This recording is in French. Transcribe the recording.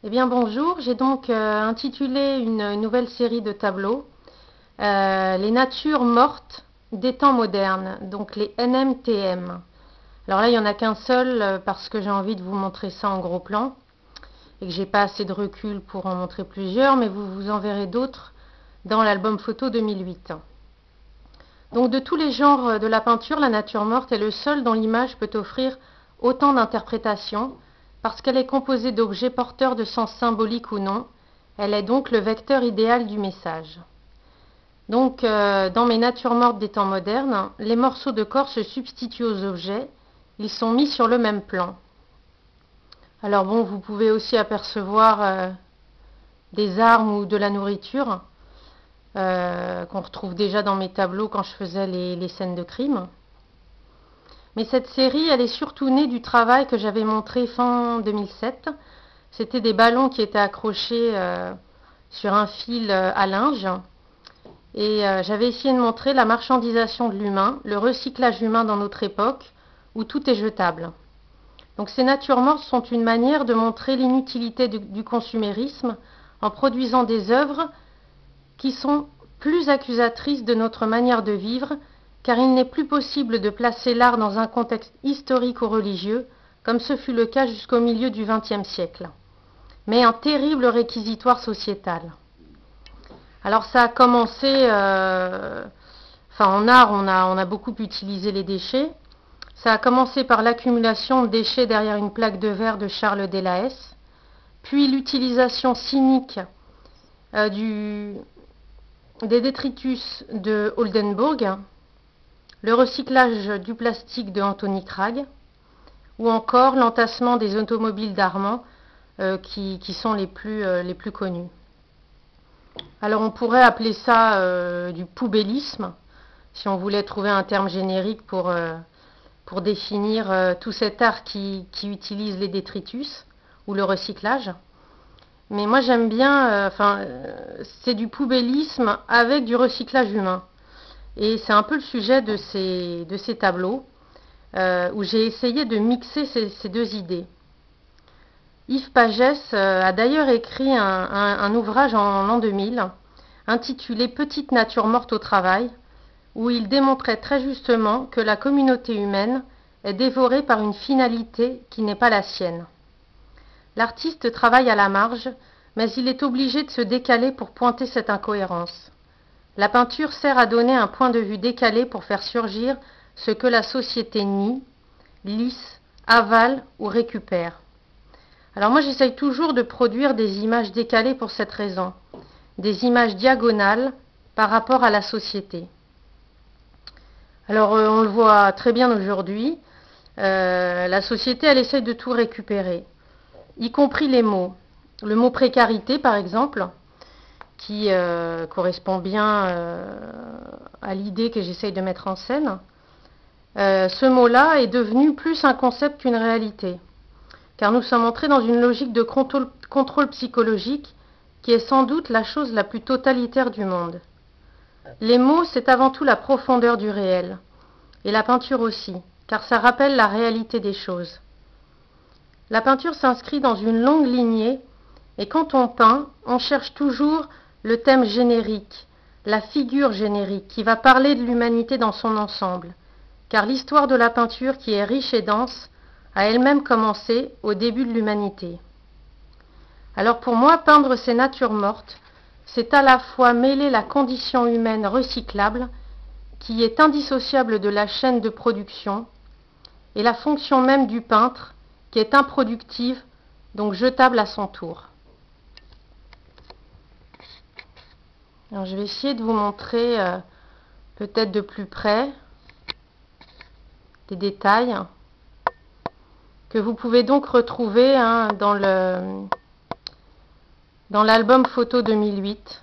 Eh bien bonjour, j'ai donc intitulé une nouvelle série de tableaux, les natures mortes des temps modernes, donc les NMTM. Alors là, il n'y en a qu'un seul parce que j'ai envie de vous montrer ça en gros plan et que j'ai pas assez de recul pour en montrer plusieurs, mais vous en verrez d'autres dans l'album photo 2008. Donc de tous les genres de la peinture, la nature morte est le seul dont l'image peut offrir autant d'interprétations, parce qu'elle est composée d'objets porteurs de sens symbolique ou non. Elle est donc le vecteur idéal du message. Donc dans mes natures mortes des temps modernes, les morceaux de corps se substituent aux objets, ils sont mis sur le même plan. Alors bon, vous pouvez aussi apercevoir des armes ou de la nourriture, qu'on retrouve déjà dans mes tableaux quand je faisais les scènes de crime. Mais cette série, elle est surtout née du travail que j'avais montré fin 2007. C'était des ballons qui étaient accrochés sur un fil à linge. Et j'avais essayé de montrer la marchandisation de l'humain, le recyclage humain dans notre époque, où tout est jetable. Donc ces natures mortes sont une manière de montrer l'inutilité du consumérisme en produisant des œuvres qui sont plus accusatrices de notre manière de vivre, car il n'est plus possible de placer l'art dans un contexte historique ou religieux, comme ce fut le cas jusqu'au milieu du XXe siècle, mais un terrible réquisitoire sociétal. Alors ça a commencé, en art on a beaucoup utilisé les déchets. Ça a commencé par l'accumulation de déchets derrière une plaque de verre de Charles Delahaye, puis l'utilisation cynique des détritus de Oldenburg, le recyclage du plastique de Anthony Cragg, ou encore l'entassement des automobiles d'Armand qui sont les plus connus. Alors on pourrait appeler ça du poubellisme, si on voulait trouver un terme générique pour définir tout cet art qui utilise les détritus ou le recyclage. Mais moi j'aime bien, c'est du poubellisme avec du recyclage humain. Et c'est un peu le sujet de ces tableaux, où j'ai essayé de mixer ces deux idées. Yves Pagès a d'ailleurs écrit un ouvrage en l'an 2000, intitulé Petite nature morte au travail, où il démontrait très justement que la communauté humaine est dévorée par une finalité qui n'est pas la sienne. L'artiste travaille à la marge, mais il est obligé de se décaler pour pointer cette incohérence. La peinture sert à donner un point de vue décalé pour faire surgir ce que la société nie, lisse, avale ou récupère. Alors moi j'essaye toujours de produire des images décalées pour cette raison, des images diagonales par rapport à la société. Alors on le voit très bien aujourd'hui, la société elle essaye de tout récupérer, y compris les mots. Le mot précarité par exemple, qui correspond bien à l'idée que j'essaye de mettre en scène. Ce mot-là est devenu plus un concept qu'une réalité, car nous sommes entrés dans une logique de contrôle psychologique qui est sans doute la chose la plus totalitaire du monde. Les mots, c'est avant tout la profondeur du réel, et la peinture aussi, car ça rappelle la réalité des choses. La peinture s'inscrit dans une longue lignée, et quand on peint, on cherche toujours le thème générique, la figure générique qui va parler de l'humanité dans son ensemble, car l'histoire de la peinture, qui est riche et dense, a elle-même commencé au début de l'humanité. Alors pour moi, peindre ces natures mortes, c'est à la fois mêler la condition humaine recyclable, qui est indissociable de la chaîne de production, et la fonction même du peintre, qui est improductive, donc jetable à son tour. Alors je vais essayer de vous montrer peut-être de plus près des détails que vous pouvez donc retrouver dans l'album photo 2008.